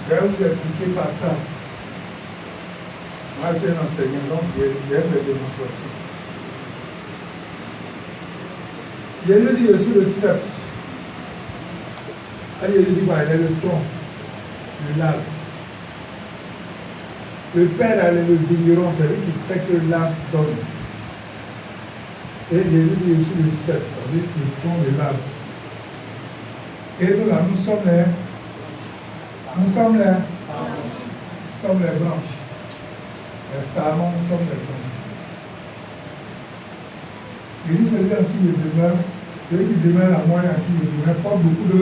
Je vais vous expliquer par ça. Moi, je suis un enseignant, donc j'aime les démonstrations. Jésus dit, je suis le sceptre. Jésus dit, il est le tronc de l'arbre. Le père, elle est le vigneron, c'est lui qui fait que l'arbre donne. Et Jésus dit, je suis le sceptre, c'est-à-dire le tronc de l'arbre. Et nous là, nous sommes les branches. Les sarments, nous sommes les branches. Il dit, celui en qui je demeure, celui qui demeure à moi et en qui je demeure, porte beaucoup de...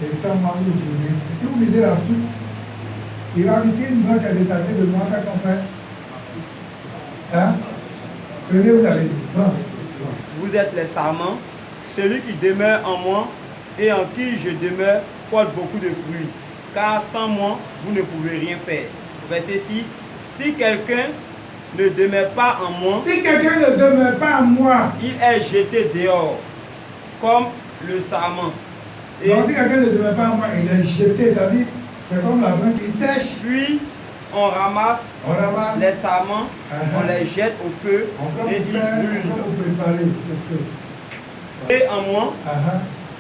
Et ça manque de journée. Si vous lisez la suite, il va dire, si une branche est détachée de moi, qu'est-ce qu'on fait? Hein? Prenez, vous allez dire. Vous êtes les sarments, celui qui demeure en moi et en qui je demeure porte beaucoup de fruits. Car sans moi, vous ne pouvez rien faire. Verset 6. Si quelqu'un ne demeure pas en moi, si quelqu'un ne demeure pas en moi, il est jeté dehors, comme le sarment. Et donc si quelqu'un ne demeure pas en moi, il est jeté, c'est-à-dire, c'est comme la branche qui sèche. Puis, on ramasse les sarments, on les jette au feu et ils brûlent. Préparer le feu. Et en moi,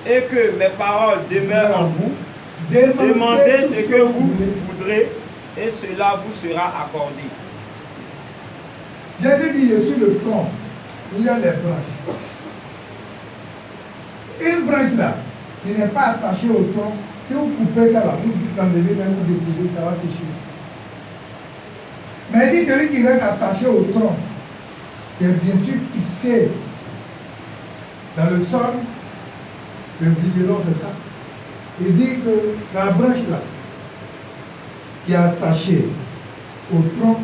et que mes paroles demeurent en vous, demandez ce que vous voudrez et cela vous sera accordé. Jésus dit, je suis le tronc, il y a les branches. Une branche là, qui n'est pas attachée au tronc, si vous coupez ça là, vous l'enlevez, même vous découpez, ça va sécher. Mais il dit celui qui reste attaché au tronc, qui est bien sûr fixé dans le sol, le vigneron c'est ça. Il dit que la branche là, qui est attachée au tronc,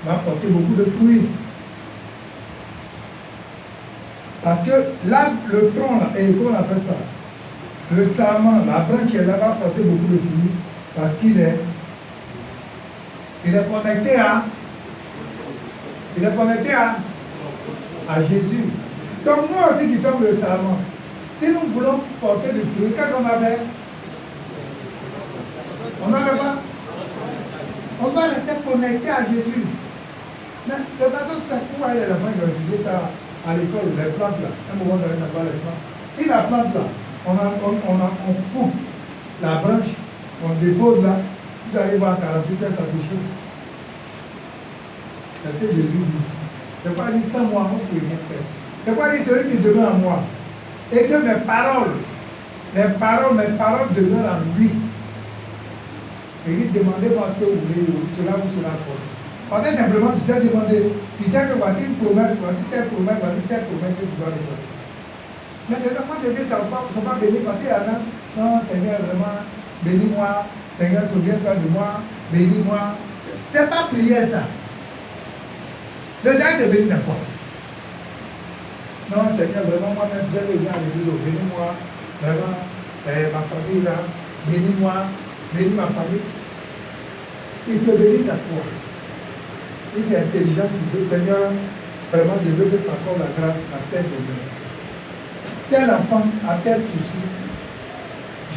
va porter beaucoup de fruits. Parce que là, le tronc là, et comment on appelle ça? Le sarment, la branche là va porter beaucoup de fruits parce qu'il est connecté à Jésus. Donc nous aussi qui sommes le sarment, si nous voulons porter du fruit, qu'est-ce qu'on va faire? On n'en veut pas. On va rester connecté à Jésus. Mais de façon, c'est pourquoi les enfants ont étudié ça à l'école, les plantes là. À un moment donné, on n'a pas les plantes. Si la plante là, on coupe la branche, on dépose là, vous allez voir 48 heures, ça s'échauffe. C'est ce que Jésus dit. C'est pas dit sans moi, on ne peut rien faire. C'est pas dit celui qui demeure en moi. Et que mes paroles demeurent en lui. Et il dit, demandez-moi ce que vous voulez, cela vous sera accordé. Parce que simplement, tu sais demander, tu sais que voici une promesse, voici telle promesse que tu dois demander. Mais les enfants de Dieu ne sont pas bénis parce qu'il y en a, non, Seigneur, vraiment, bénis-moi, Seigneur, souviens-toi de moi, bénis-moi. C'est pas prier ça. Le Seigneur te bénit n'importe. Non, Seigneur, vraiment, moi-même, je vais venir à l'église, bénis-moi, vraiment, ma famille là, bénis-moi, bénis ma famille. Il te bénit ta foi. Si tu es intelligent, tu veux, Seigneur, vraiment, je veux que tu accordes la grâce à tel domaine. Tel enfant a tel souci,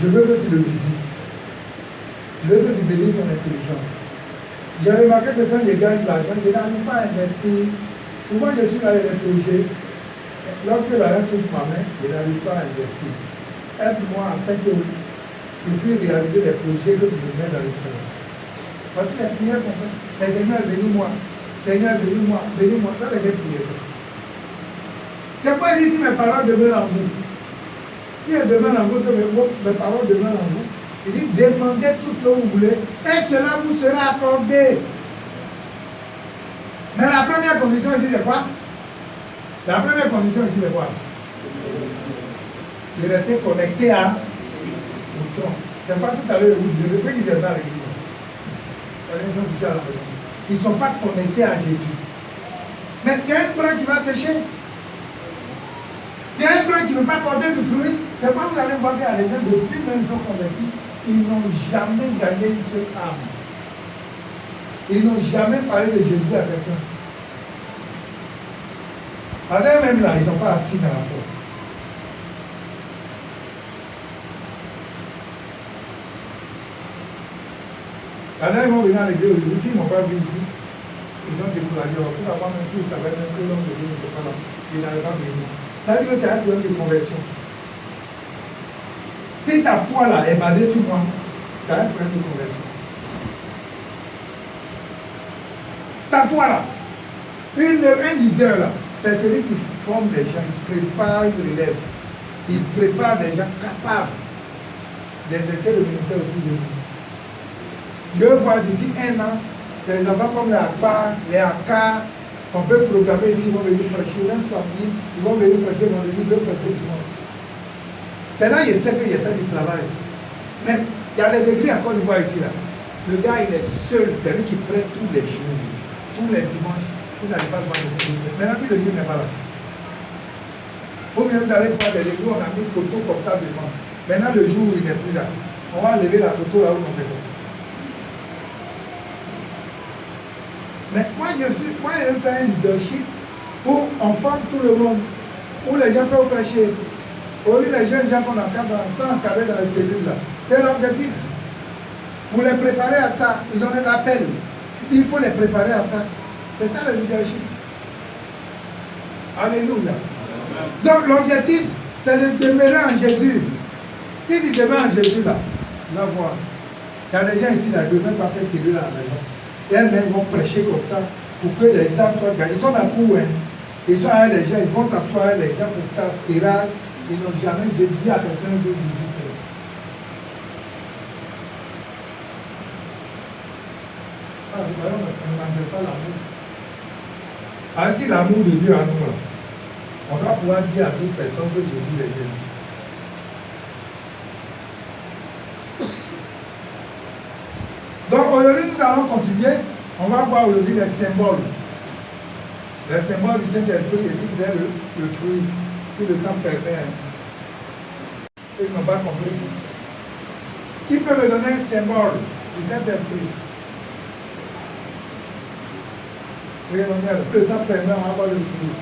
je veux que tu le visites. Je veux que tu bénisses ton intelligence. J'ai remarqué que quand je gagne de l'argent, je n'arrive pas à investir. Souvent, je suis là à les projets. Lorsque l'argent touche ma main, je n'arrive pas à investir. Aide-moi afin que tu puisses réaliser les projets que tu me mets dans le cœur. Parce que les prières qu'on fait, mais Seigneur, bénis-moi. Seigneur, bénis-moi. Bénis-moi. Ça, les prières. C'est pas dit si mes paroles demeurent en vous. Si elles demeurent en vous, que mes paroles demeurent en vous, il dit demandez tout ce que vous voulez et cela vous sera accordé. Mais la première condition ici, c'est quoi? La première condition ici, c'est quoi? De rester connecté à au tronc. C'est pas tout à l'heure, vous disiez, ceux qui viennent à l'église. Ils ne sont pas connectés à Jésus. Mais tu as une branche qui va sécher. Tu as une branche qui ne veut pas porter du fruit. C'est pas que vous allez voir qu'il y a des gens depuis même ils sont convertis, ils n'ont jamais gagné une seule âme. Ils n'ont jamais parlé de Jésus à quelqu'un. Parce que même là, ils ne sont pas assis dans la foi. Là, ils vont venir à l'église aujourd'hui, s'ils ne m'ont pas vu ici, ils sont découragés. Pour avoir même s'ils savaient même que l'homme de Dieu n'était pas là, il n'allait pas venir. Ça veut dire que tu as un problème de conversion. Si ta foi là est basée sur moi, tu as un problème de conversion. Ta foi là, un leader là, c'est celui qui forme des gens, qui prépare une relève, il prépare des gens capables d'exercer le ministère autour de nous. Je veux voir d'ici un an, les enfants comme les Akbar, les Akar, on peut programmer ici, ils vont venir prêcher, même samedi, ils vont venir prêcher vendredi, ils veulent prêcher dimanche. C'est là que je sais qu'il a fait du travail. Mais il y a les églises en Côte d'Ivoire ici là. Le gars il est seul, c'est lui qui prête tous les jours, tous les dimanches, vous n'allez pas voir le Dieu. Maintenant que le Dieu n'est pas là. Ou bien vous allez voir des églises, on a mis une photo comme ça devant. Maintenant le jour où il n'est plus là, on va lever la photo là où on fait. Mais moi, je veux faire un leadership où on forme tout le monde, où les gens peuvent prêcher, où les jeunes gens qu'on encadre encadrés dans les cellules là. C'est l'objectif. Pour les préparer à ça, ils ont un appel. Il faut les préparer à ça. C'est ça le leadership. Alléluia. Donc l'objectif, c'est de demeurer en Jésus. Si tu demeures en Jésus là, tu vas voir. Il y a des gens ici là, ils ne peuvent même pas faire cellule à la maison. Et elles-mêmes vont prêcher comme ça pour que les gens soient gagnés. Ils sont dans le cours, hein. Ils sont avec les gens, ils vont s'asseoir avec les gens pour faire tirage. Ils n'ont jamais dit à quelqu'un que Jésus fait. Ah, on n'en fait pas l'amour. Ah, si l'amour de Dieu en nous, là, on doit pouvoir dire à toute personne que Jésus les aime. Donc aujourd'hui, nous allons continuer. On va voir aujourd'hui les symboles. Les symboles du Saint-Esprit et puis le fruit. Tout le temps permet. Ils n'ont pas compris. Qui peut me donner un symbole du Saint-Esprit? Oui, tout le temps permet, on va voir le fruit.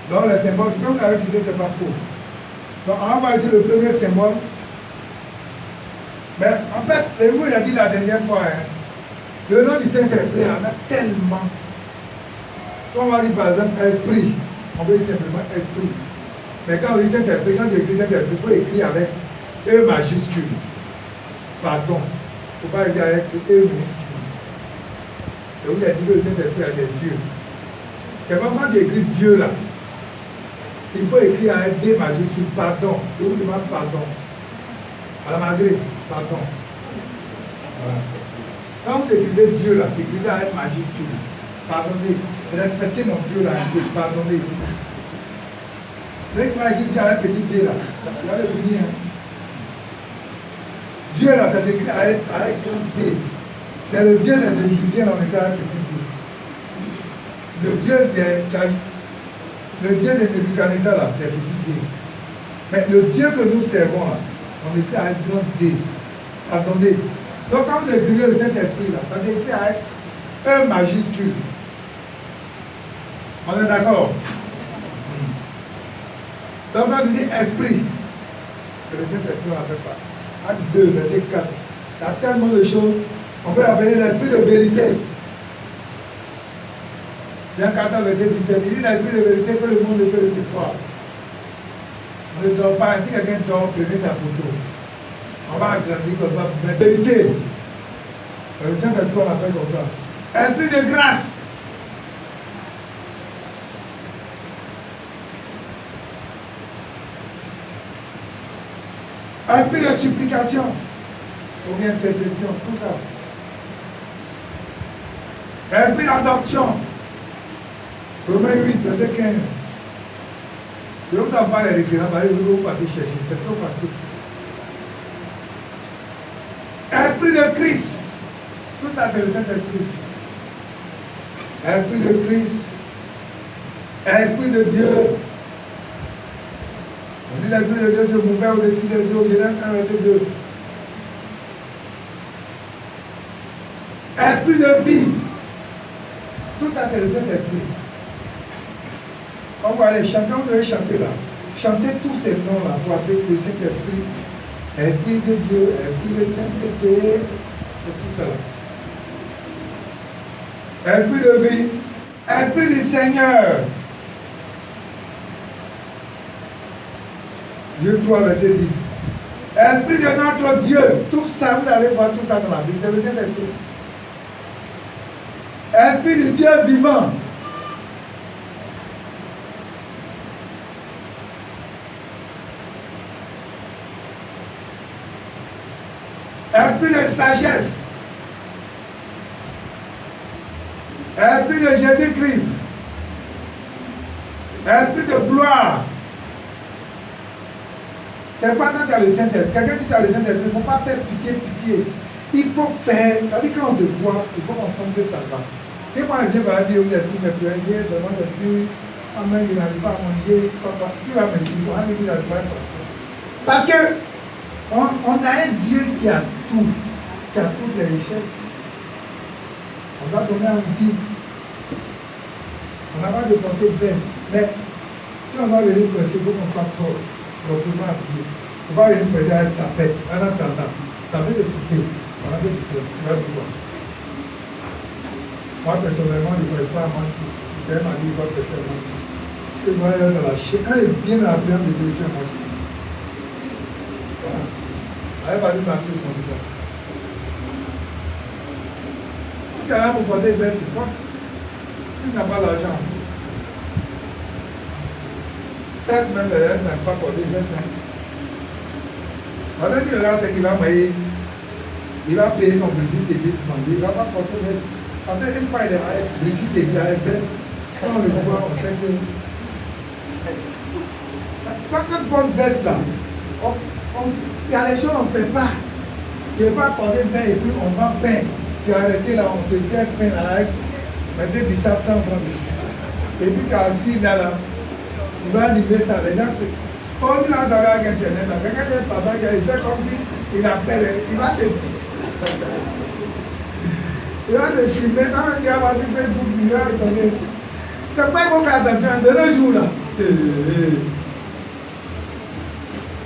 Donc les symboles, ce que vous avez cité, ce n'est pas faux. Donc on va voir ici le premier symbole. Mais en fait, vous il a dit la dernière fois, hein, le nom du Saint-Esprit en a tellement. Quand on va dire par exemple esprit, on veut dire simplement esprit. Mais quand on dit Saint-Esprit, quand on écrit Saint-Esprit, il faut écrire avec E majuscule. Pardon. Il ne faut pas écrire avec E minuscule. Et vous avez dit que le Saint-Esprit a des dieux. C'est vraiment quand tu écris Dieu là. Il faut écrire avec D majuscule, pardon. Je vous demande pardon. À la Marguerite, pardon. Voilà. Quand vous écrivez Dieu là, vous écrivez avec majuscule. Pardonnez. Respectez mon Dieu là un peu. Pardonnez. Vous savez comment écrire Dieu avec un petit D là? Vous allez venir. Dieu là, c'est écrit avec un D. C'est le Dieu des Égyptiens, on écrit avec un petit D. Le Dieu des Nebuchadnezzar là, c'est un petit D. Mais le Dieu que nous servons là, on écrit avec un grand D. Pardonnez. Donc quand vous écrivez le Saint-Esprit là, ça écrit avec un majuscule. On est d'accord? Donc quand tu dis esprit, c'est le Saint-Esprit, on n'appelle pas. Acte 2, verset 4. Il y a tellement de choses. On peut l'appeler l'esprit de vérité. Jean 14, verset 17. Il dit l'esprit de vérité que le monde ne peut le croire. On ne dort pas. Si quelqu'un dort, prenez sa photo. On va agrandir comme ça. Mais vérité. Le Saint-Esprit, on l'appelle comme ça. Esprit de grâce. Esprit de supplication. Ou bien intercession. Tout ça. Esprit d'adoption. Romains 8, verset 15. Je ne vous donne pas les références, parce que vous partez chercher. C'est trop facile. Esprit de Christ. Tout ça, c'est le Saint-Esprit. Esprit de Christ. Esprit de Dieu. On dit l'Esprit de Dieu se mouvait au-dessus des eaux. Genèse 1, verset 2. Esprit de vie. Tout ça, c'est le Saint-Esprit. On va aller chanter, on devait chanter là. Chantez tous ces noms là pour appeler le Saint-Esprit Esprit de Dieu, esprit de sainteté, c'est tout ça. Esprit de vie, esprit du Seigneur. Dieu 3, verset 10. Esprit de notre Dieu. Tout ça, vous allez voir tout ça dans la Bible. C'est le Saint-Esprit. Esprit du Dieu vivant. Esprit de sagesse. Esprit de Jésus-Christ. Esprit de gloire. C'est quoi quand tu as le Saint-Esprit? Quelqu'un dit que tu as le Saint-Esprit, il ne faut pas faire pitié. Il faut faire. C'est-à-dire quand on te voit, il faut qu'on sente que ça va. C'est quand je viens dire, vous êtes tous mes frères, vraiment de Dieu, amen, il n'arrive pas à manger, tu vas me suivre, on dit, il n'arrive pas. Parce que on a un Dieu qui a tout, qui a toutes les richesses. On va donner envie. On n'a pas de porter baisse. Mais si on va venir prêcher, il faut qu'on soit fort, proprement à pied. On va venir prêcher à une tapette, en attendant. Ça veut te couper. On a fait du prêche, tu vas dire quoi? Moi, personnellement, je ne prêche pas à manche tout. C'est un ami qui va prêcher à manche tout. Il doit aller dans la chaîne. Quand il vient dans la prière de Dieu, je suis à manche tout. Voilà. Allez, vas-y, marquer le conducteur. Si tu as pour porter vert, tu portes. Si tu n'as pas l'argent, peut-être même elle n'a pas porté vert. Parce que si le gars sait qu'il va payer, il va payer ton Brigitte et puis manger, il ne va pas porter vert. Parce qu'une fois il est avec Brigitte et puis avec vert, quand on le voit, on sait que. Quand on porte vert là, il y a des choses qu'on ne fait pas. Tu ne veux pas porter pain et puis on vend pain. Tu as arrêté là, on te sert pain là avec deux biceps 100 francs dessus. Et puis tu es assis là, il va animer ça. Les gens, quand tu lances avec Internet, quelqu'un de papa qui fait comme si il appelle, il va te filmer. Quand tu vas voir sur Facebook, il va te donner. C'est pourquoi il faut faire attention de nos jours là.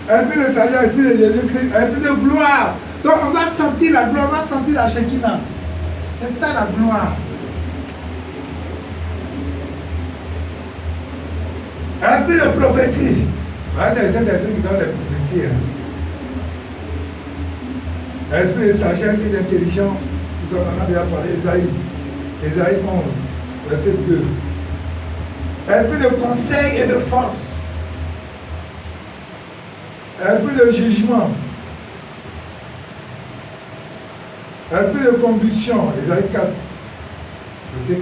Esprit de sagesse, esprit de Jésus-Christ, esprit de gloire. Donc on va sentir la gloire, on va sentir la Shekinah. C'est ça la gloire. Esprit de prophétie. Voilà des esprits qui donnent les prophéties. Esprit de sagesse, esprit d'intelligence. Nous en avons déjà parlé, Esaïe 11, verset 2. Esprit de conseil et de force. Esprit de jugement. Esprit de combustion, Esaïe 4, verset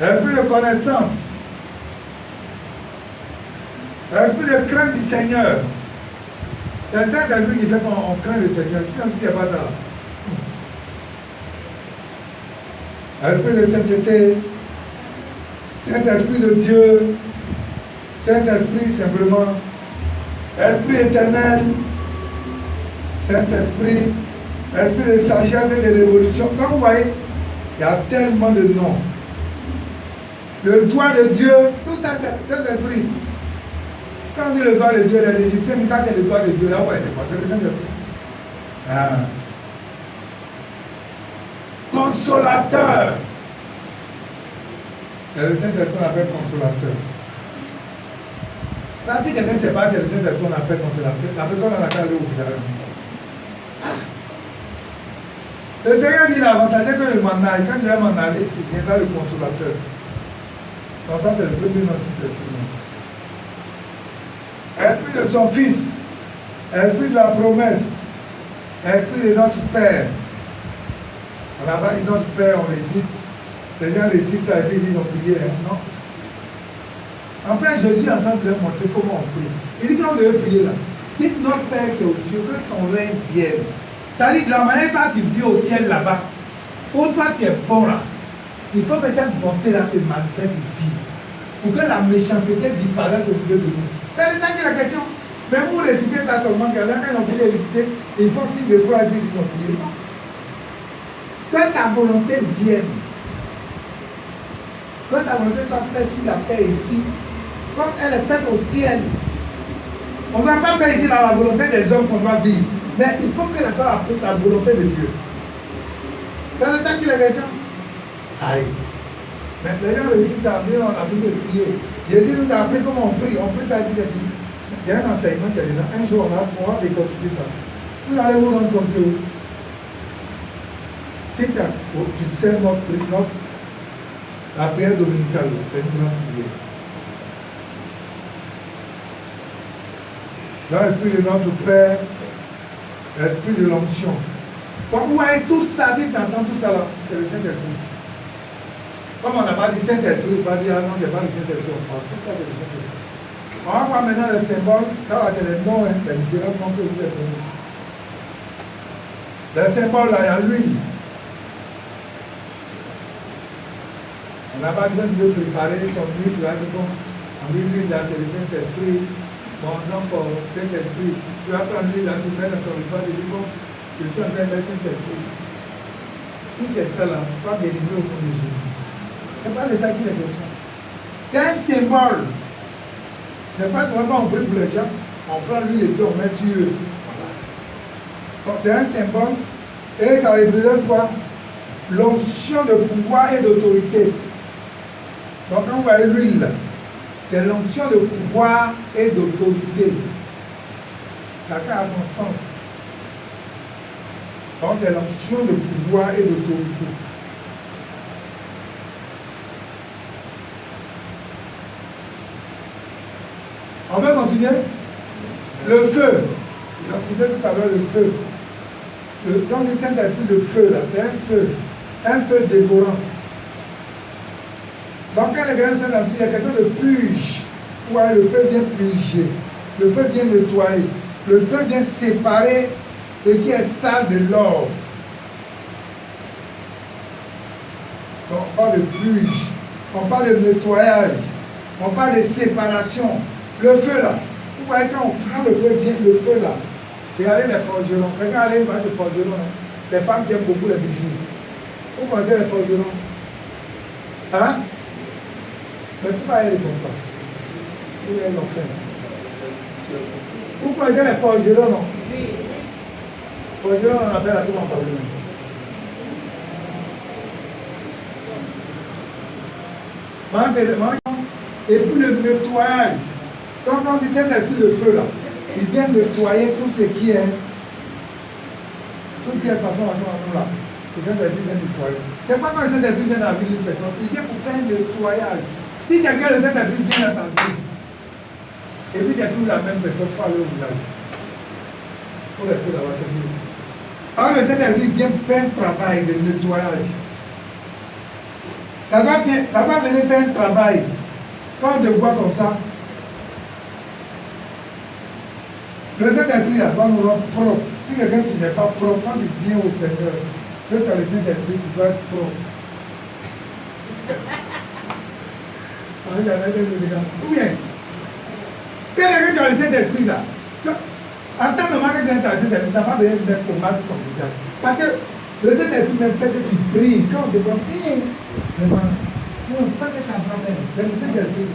4. Esprit de connaissance. Esprit de crainte du Seigneur. C'est ça qui fait qu'on craint le Seigneur. Sinon, s'il n'y a pas ça. Esprit de sainteté. Saint-Esprit de Dieu. Saint-Esprit simplement. Esprit éternel. Saint-Esprit. Esprit de sagesse et de révolution. Quand vous voyez, il y a tellement de noms. Le doigt de Dieu, tout ça, c'est Saint-Esprit. Quand on dit le doigt de Dieu, les Égyptiens disent ça, c'est le doigt de Dieu. Là, ouais, c'est le Saint-Esprit. Ah. Consolateur. C'est le Saint-Esprit qu'on appelle consolateur. Ça, si quelqu'un ne sait pas, c'est le Saint-Esprit qu'on appelle consolateur. La personne dans la case où vous avez. Le Seigneur dit l'avantage, c'est que le mandat, quand tu vas m'en aller, il viendra le consolateur. Donc ça, c'est le premier nom de tout le monde. Esprit de son Fils, esprit de la promesse, esprit de notre Père. On n'a pas dit notre Père, on récite. Les gens récitent ça et puis ils disent on prie, non. Après, Jésus est en train de leur montrer comment on prie. Il dit quand vous devez prier là, dites notre Père qui est aux cieux, que ton règne vienne. C'est-à-dire que la manière dont tu vis au ciel là-bas, où toi tu es bon là, il faut peut-être bonté là te manifeste ici, pour que la méchanceté disparaisse au milieu de nous. C'est ça qui est la question. Mais vous récitez ça seulement, quand ils ont fini de réciter, ils font signe de croix et puis ils ont prié. Que ta volonté vienne. Que ta volonté soit faite sur la terre ici, comme elle est faite au ciel. On ne va pas faire ici la volonté des hommes qu'on va vivre. Mais il faut que la soit la volonté de Dieu. C'est le temps qu'il est question. Aïe. Mais les gens réussissent à dire, on a vu de prier. Jésus nous a appris comment on prie. On prie, ça dit, c'est un enseignement qui est là. Un jour, on va décortiquer ça. Vous allez vous rendre compte que si tu sais la prière dominicale, c'est une grande prière. Dans l'esprit de notre Père, l'esprit de l'onction. Donc vous voyez tout ça, si tu entends tout ça là, c'est le Saint-Esprit. Comme on n'a pas dit Saint-Esprit, on va dire ah non, il n'y a pas de Saint-Esprit, on parle tout ça de Saint-Esprit. On va voir maintenant les symboles, ça va être les noms, les différents noms que vous avez donnés. Les symboles là, il y a l'huile. On n'a pas besoin de préparer ton huile, tu vas dire bon, on dit l'huile là, c'est le Saint-Esprit. Bon, donc, Saint-Esprit, tu vas prendre l'huile là, tu mets dans ton repas, tu dis bon, je suis en train de mettre Saint-Esprit. Si c'est ça là, tu vas bénir au nom de Jésus. C'est pas de ça qu'il est question. C'est un symbole. C'est pas seulement on prie pour les gens, on prend l'huile et puis on met sur eux. Voilà. C'est un symbole et ça représente quoi? L'onction de pouvoir et d'autorité. Donc quand vous voyez l'huile, c'est l'onction de pouvoir et d'autorité. Chacun a son sens. Donc c'est l'onction de pouvoir et d'autorité. On va continuer. Le feu. J'ai cité tout à l'heure le feu. Le plan du Saint-Esprit, le feu là, c'est un feu dévorant. Donc quand les grains sont dans il y a quelque chose de purge. Ouais, le feu vient purger. Le feu vient nettoyer. Le feu vient séparer ce qui est sale de l'or. Donc on parle de purge. On parle de nettoyage. On parle de séparation. Le feu là. Vous voyez quand le feu vient, le feu là. Regardez les forgerons. Regardez les matchs de forgerons. Les femmes qui aiment beaucoup les bijoux. Vous connaissez les forgerons? Hein? Mais pourquoi elles ne répondent pas? Où elles l'ont fait? Vous connaissez les forgerons, non? Oui. Forgerons, on appelle à tout le monde. Et puis le nettoyage. Donc on dit c'est le feu là. Il vient nettoyer tout ce qui est façon là. Le Saint-Esprit vient nettoyer. C'est pas quand le Saint-Esprit vient dans la vie d'une personne, il vient pour faire un nettoyage. Si quelqu'un le Saint-Esprit vient dans ta vie, et puis il y a toujours la même personne, il faut aller au village. Il faut rester là-bas, c'est mieux. Alors le Saint-Esprit vient faire un travail de nettoyage. Ça va venir faire un travail. Quand on te voit comme ça, le Saint-Esprit là va nous rendre propre. Si quelqu'un qui n'est pas propre, quand il vient au Seigneur, que tu as le Saint-Esprit, tu dois être propre. Ou bien, quelqu'un qui a le Saint-Esprit là, en tant que marque qui a le Saint-Esprit, tu n'as pas besoin de mettre pour marcher comme ça. Parce que le Saint-Esprit même fait que tu brilles. Quand on te voit, vraiment, on sent que ça va bien. C'est le Saint-Esprit.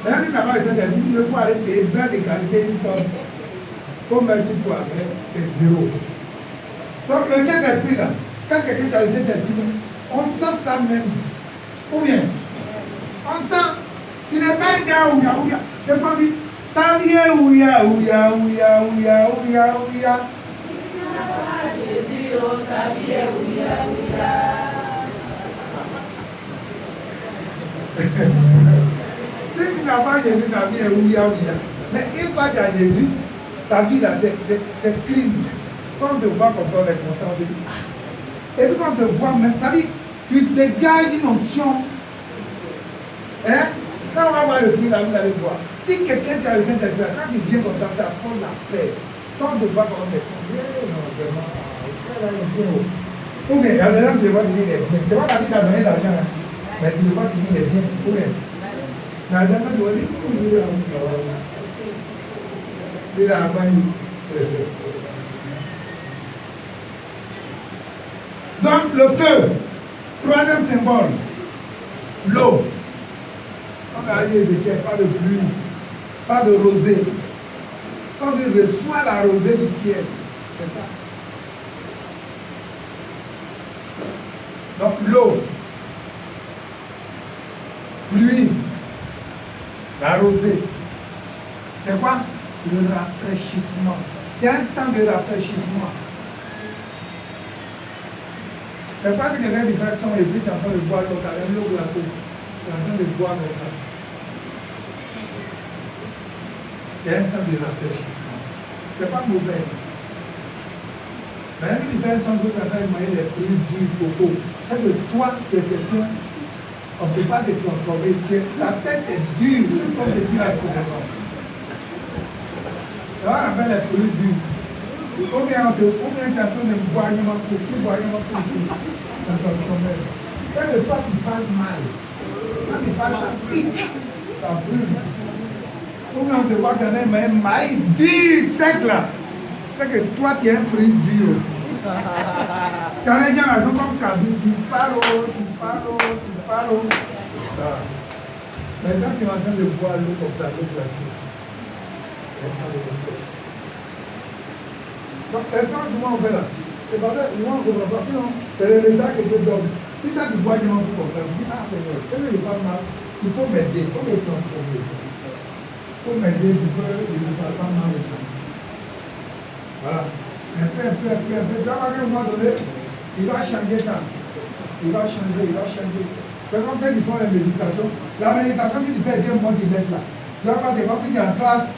Maintenant, si tu n'as pas le Saint-Esprit, il faut aller payer plein de qualité une tonne. Comme merci toi, mais c'est zéro. Donc le Saint-Esprit là, quand quelqu'un a le Saint-Esprit, on sent ça même. Ou bien, on sent, tu n'es pas un gars ouya. C'est pas dit, ta vie est ouya. Jésus, oh, ta vie est ouya. Si tu n'as pas Jésus, ta vie est ouya. Mais une fois que tu as Jésus, ta vie là, c'est clean. Quand on te voit comme ça, on est content, on te dit ah. Et puis quand on te voit même, tu dégages une onction. Hein? Quand on va voir le fruit là, vous allez voir. Si quelqu'un qui a le Saint-Esprit, quand il vient comme ça, tu apprends la paix. Quand on te voit comme on est content, non, vraiment, ça là, il est bien haut. Ou bien, il y a des gens qui le voient dire il est bien. C'est pas parce qu'il t'a donné l'argent, hein, mais tu le vois qu'il est bien. Ou bien, mais la dame, tu vas dire, il a abandonné. Donc le feu, troisième symbole, l'eau. On a dit Ézéchiel, pas de pluie, pas de rosée, Quand tu reçois la rosée du ciel, c'est ça. Donc l'eau, pluie, la rosée, c'est quoi? Le rafraîchissement. C'est un temps de rafraîchissement. C'est pas que quelqu'un qui fait son et puis tu es en train de boire l'eau, tu as l'eau glacée. Tu es en train de boire l'eau. C'est un temps de rafraîchissement. C'est pas mauvais. Mais quand tu fais son truc, tu as fait les fruits du coco. C'est que toi, tu es quelqu'un, on ne peut pas te transformer. Ta tête est dure, c'est comme te dire à tout le monde. Ça va faire les fruits durs. Combien tu es en train de boire, il y a un peu ici. Dans ton sommeil. Quand toi tu parles mal, quand tu parles, ça pique, ça brûle. Combien on te voit qu'il y en a un maïs dur, sec là. C'est que toi tu es un fruit dur aussi. Quand les gens sont comme Kaby, tu parles. Ça. Mais quand tu es en train de boire l'eau comme ça, l'eau glacée, c'est en train de réfléchir. Donc, les gens souvent on fait là. C'est pas vrai, moi on ne comprend pas. Sinon, c'est le résultat que Dieu donne. Si tu as du bois, tu vas comme ça. Tu dis, ah Seigneur, Seigneur, il pas mal. Il faut m'aider, il faut me transformer. Il faut m'aider pour que je ne parle pas mal les gens. Voilà. Un peu. Tu vas voir qu'à un moment donné, il va changer ça. Il va changer. C'est comme quand ils font la méditation. La méditation que tu fais, Dieu montre qu'il est là. Tu vas voir des fois que tu es en classe,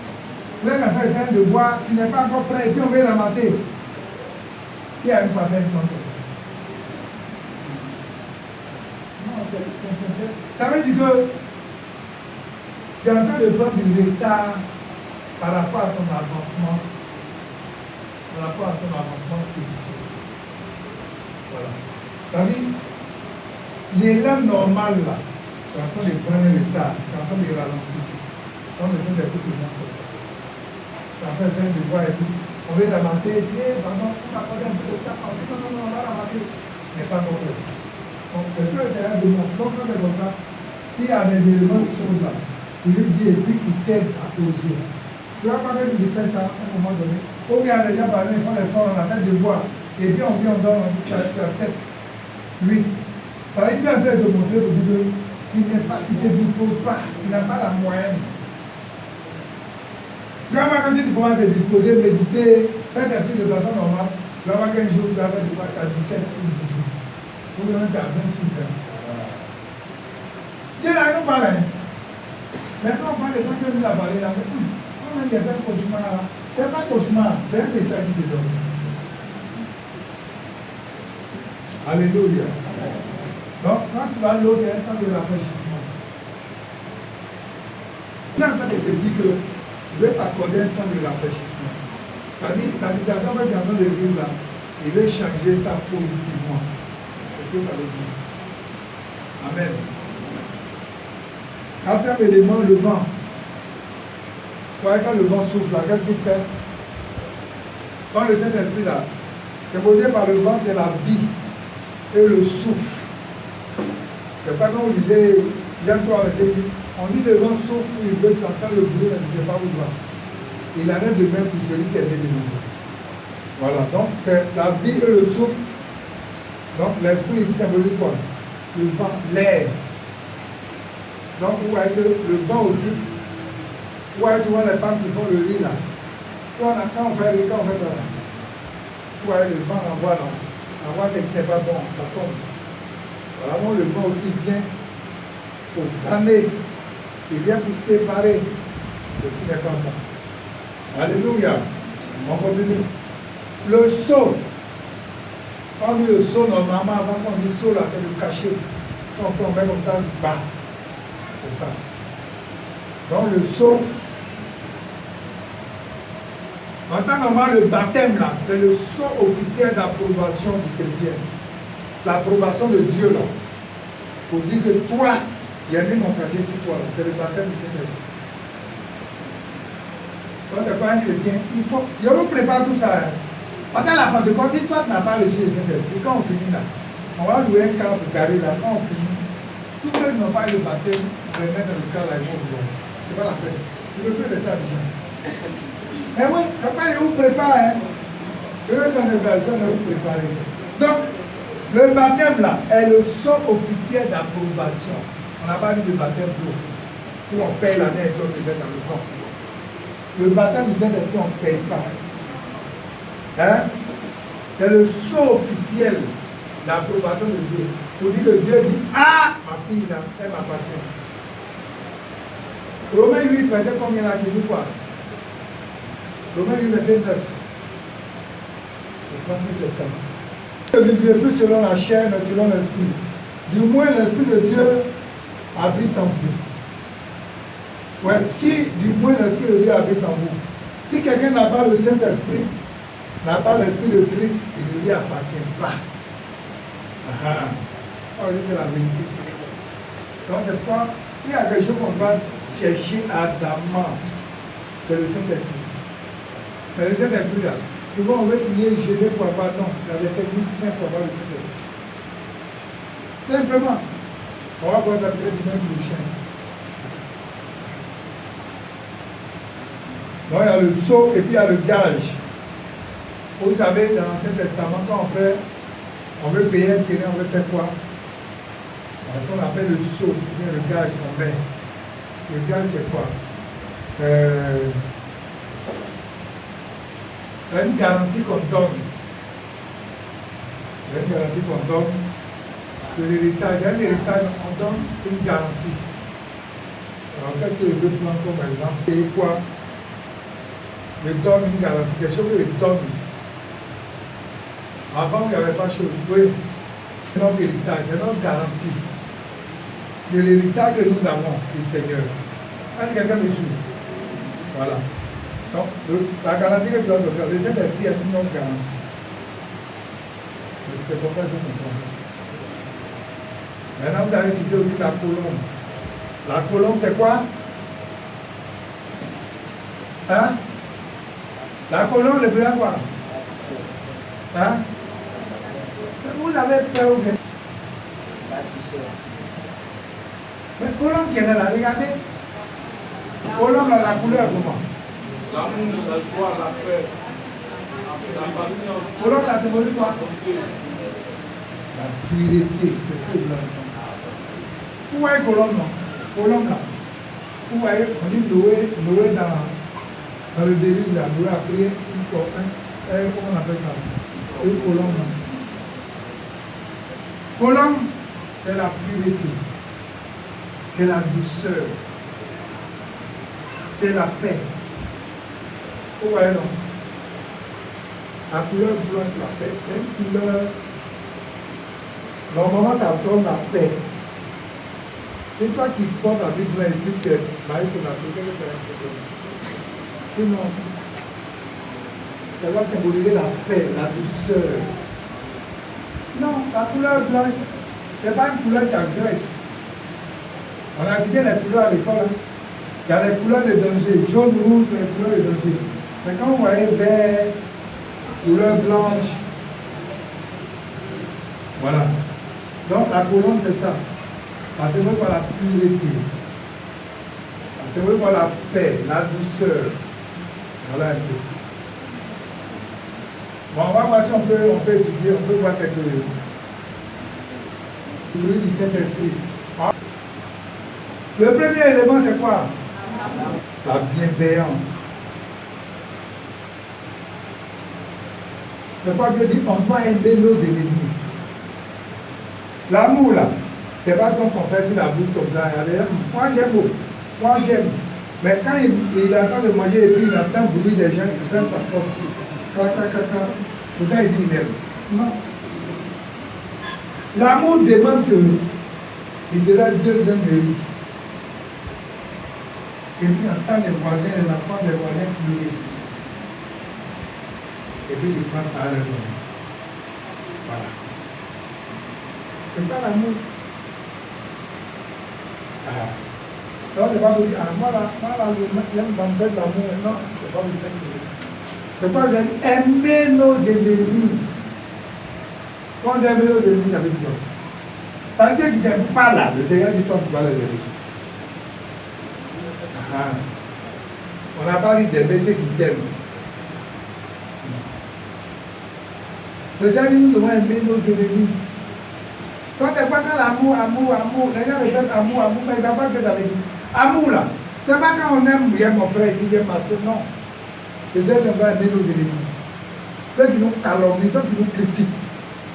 vous êtes en train de faire un devoir, tu n'es pas encore prêt, et puis on va ramasser. Qui a une fois fait son temps? Non, ça veut dire que tu es en train de prendre du retard par rapport à ton avancement. Par rapport à ton avancement spirituel. Voilà. C'est-à-dire, l'élan normal là, tu es en train de prendre un retard, tu es en train de ralentir. On ne fait plus de monde. Tu es en train de faire un devoir et tout. On veut ramasser, et puis, pardon, on va accorder un peu de temps. Non, on va ramasser. Mais pas non plus. Donc, c'est que tu as demandé. Donc, quand c'est comme ça, s'il y a des éléments de choses là, il lui dit et puis il t'aide à corriger. Tu vas pas même lui faire ça à un moment donné. Ou bien les gens, par exemple, ils font les sorts, on a fait devoir. Et puis, on dit, on donne, tu as 7, 8. Ça veut dire en train de montrer au bout de tu ne te disposes pas, tu n'as pas la moyenne. Tu vas voir quand tu commences à te disposer, méditer, faire des trucs de façon normale, tu vas voir qu'un jour tu vas faire du à 17 ou 18. Ou bien tu as 26 ans. Dieu là, nous parle. Maintenant on parle de quand Dieu nous a parlé là, mais comment il y a fait un cauchemar là? C'est pas un cauchemar, c'est un message qui te donne. Alléluia. Donc, quand tu vas à l'eau, il y a un temps de rafraîchissement. Tu es en train de te dire que je vais t'accorder un temps de rafraîchissement. C'est-à-dire, ta méditation va être en train de vivre là, il va changer ça positivement. C'est ce que ça veut dire. Amen. Quatrième élément, le vent. Quand le vent souffle là, qu'est-ce qu'il fait? Quand le Saint-Esprit là, symbolisé par le vent, c'est la vie et le souffle. C'est pas comme on disait, j'aime toi avec lui, on dit le vent souffle, il veut, tu entends le bruit, mais tu ne sais pas où il va. Il arrête de même pour celui qui est né de nouveau. Voilà, donc c'est la vie et le souffle. Donc l'esprit ici symbolise quoi? Le vent, l'air. Donc vous voyez que le vent aussi, vous voyez souvent les femmes qui font le riz là. Quand on fait le riz, quand on fait ça là. Vous voyez le vent envoie là. Envoie ce qui n'est pas bon, ça tombe. Voilà, moi, le vent aussi vient pour vanner, il vient pour séparer ce qui n'est pas bon. Alléluia. On continue. Le seau. Quand on dit le seau, normalement, avant qu'on dit seau, là, c'est le cachet. Quand on met comme ça, bas. C'est ça. Donc le seau. En temps normal, le baptême, là, c'est le sceau officiel d'approbation du chrétien. L'approbation de Dieu, là. Pour dire que toi, il y a mis mon cachet sur toi, là. C'est le baptême du Seigneur. Quand tu n'es pas un chrétien, il faut. Je vous prépare tout ça. Hein. Parce qu'à la fin de compte, si toi, tu n'as pas reçu le Seigneur, puis quand on finit là, on va louer un car pour garer là. Quand on finit, tous ceux qui n'ont pas eu le baptême, on va les mettre dans le car là, ils vont vouloir. C'est pas la peine. Tu veux plus rester à Abidjan. Mais oui, c'est pas vous préparer. Hein. Je veux qu'on ait besoin de vous préparer. Donc, le baptême là est le sceau officiel d'approbation. On n'a pas dit de baptême d'eau. Où on paye l'année et l'autre met dans le corps. Le baptême du Saint-Esprit, on ne paye pas. Hein? C'est le sceau officiel d'approbation de Dieu. Pour dire que Dieu dit, ah, ma fille là, elle m'appartient. Romains 8, verset combien là, qui dit quoi? Romains 8, verset 9. Je pense que c'est ça. Ne vivez plus selon la chair, mais selon l'esprit. Du moins, l'esprit de Dieu habite en vous. Ouais, si du moins l'esprit de Dieu habite en vous. Si quelqu'un n'a pas le Saint-Esprit, n'a pas l'esprit de Christ, il ne lui appartient pas. On dit que la vérité. Donc, des fois, il y a quelque chose qu'on va chercher ardemment. C'est le Saint-Esprit. Mais le Saint-Esprit, là, souvent on veut prier gêner pour avoir, non, il y a des techniques simples pour avoir le Saint-Esprit. Simplement. On va voir ça peut-être dimanche prochain. Donc il y a le sceau et puis il y a le gage. Vous savez, dans l'Ancien Testament, quand on veut payer un terrain, on veut faire quoi? Ce qu'on appelle le sceau, ou bien le gage qu'on met. Le gage, c'est quoi? C'est une garantie qu'on donne. C'est une garantie qu'on donne de l'héritage. C'est un héritage, on donne une garantie. Alors, qu'est-ce que je veux prendre comme exemple? Et quoi? Je donne une garantie, quelque chose que je donne. Avant, il n'y avait pas de chose. Oui, c'est notre héritage, c'est notre garantie. De l'héritage que nous avons du Seigneur. Est-ce que quelqu'un me suit? Voilà. Donc, la garantie que tu dois donner, le Saint-Esprit est une autre garantie. C'est pourquoi je comprends. Maintenant, vous avez cité aussi la colombe. La colombe, c'est quoi? Hein? La colombe, le plus quoi? Hein? Vous avez peur ou bien? Mais colombe qui est là, regardez. Colombe, la couleur comment? L'amour, la joie, la paix, la patience. Colombe, la symbolise quoi? La pureté, c'est très blanc. Vous voyez colombe, non? Colombe là. Vous voyez, on dit Noé dans le déluge là, Noé a pris comment on appelle ça? Une colombe là. Colombe, c'est la pureté, c'est la douceur, c'est la paix. Vous voyez non? La couleur blanche là, c'est une couleur. Normalement, ça donne la paix. C'est toi qui portes la Bible et puis que Marie pour la paix, c'est un problème. Sinon, ça va symboliser la paix, la douceur. Non, la couleur blanche, ce n'est pas une couleur qui agresse. On a étudié les couleurs à l'école. Hein. Il y a les couleurs de danger. Jaune, rouge, c'est les couleurs de danger. Mais quand vous voyez vert, couleur blanche, voilà. Donc la colombe, c'est ça. La symbole par la pureté. La symbole par la paix, la douceur. Voilà un peu. Bon, on va voir si on peut étudier, on peut voir quelques fruits du Saint-Esprit. Le premier élément, c'est quoi? La bienveillance. C'est quoi Dieu dit? On doit aimer nos ennemis. L'amour, là, c'est pas comme on fait sur la bouche comme ça. Moi, j'aime beaucoup. Moi, j'aime. Mais quand il attend de manger et puis il attend le bruit des gens, il ferme sa porte. Pourtant, il dit il aime. Non. L'amour demande que il dira Dieu donne de lui. Et puis, entend les voisins, les enfants des voisins pleurer. Et puis, il prend par le nom. Voilà. C'est ça l'amour. Ah. Donc, c'est pas vous dire, ah, moi, j'aime m'embêter l'amour. Non, c'est pas vous dire. C'est pas vous dire, aimer nos ennemis. Quand on aime nos ennemis, ça veut dire quoi? Ça veut dire qu'ils n'aiment pas là. Le Seigneur dit, toi, tu vas les aimer. On n'a pas dit d'aimer ceux qui t'aiment. Le Seigneur dit, nous devons aimer nos ennemis. Quand tu pas dans l'amour, les gens répètent amour, mais ça va que ça veut dire. Amour là, c'est pas quand on aime bien mon frère ici, bien ma soeur, non. Le Seigneur devrait aimer nos ennemis. Ceux qui nous calomnient, ceux qui nous critiquent.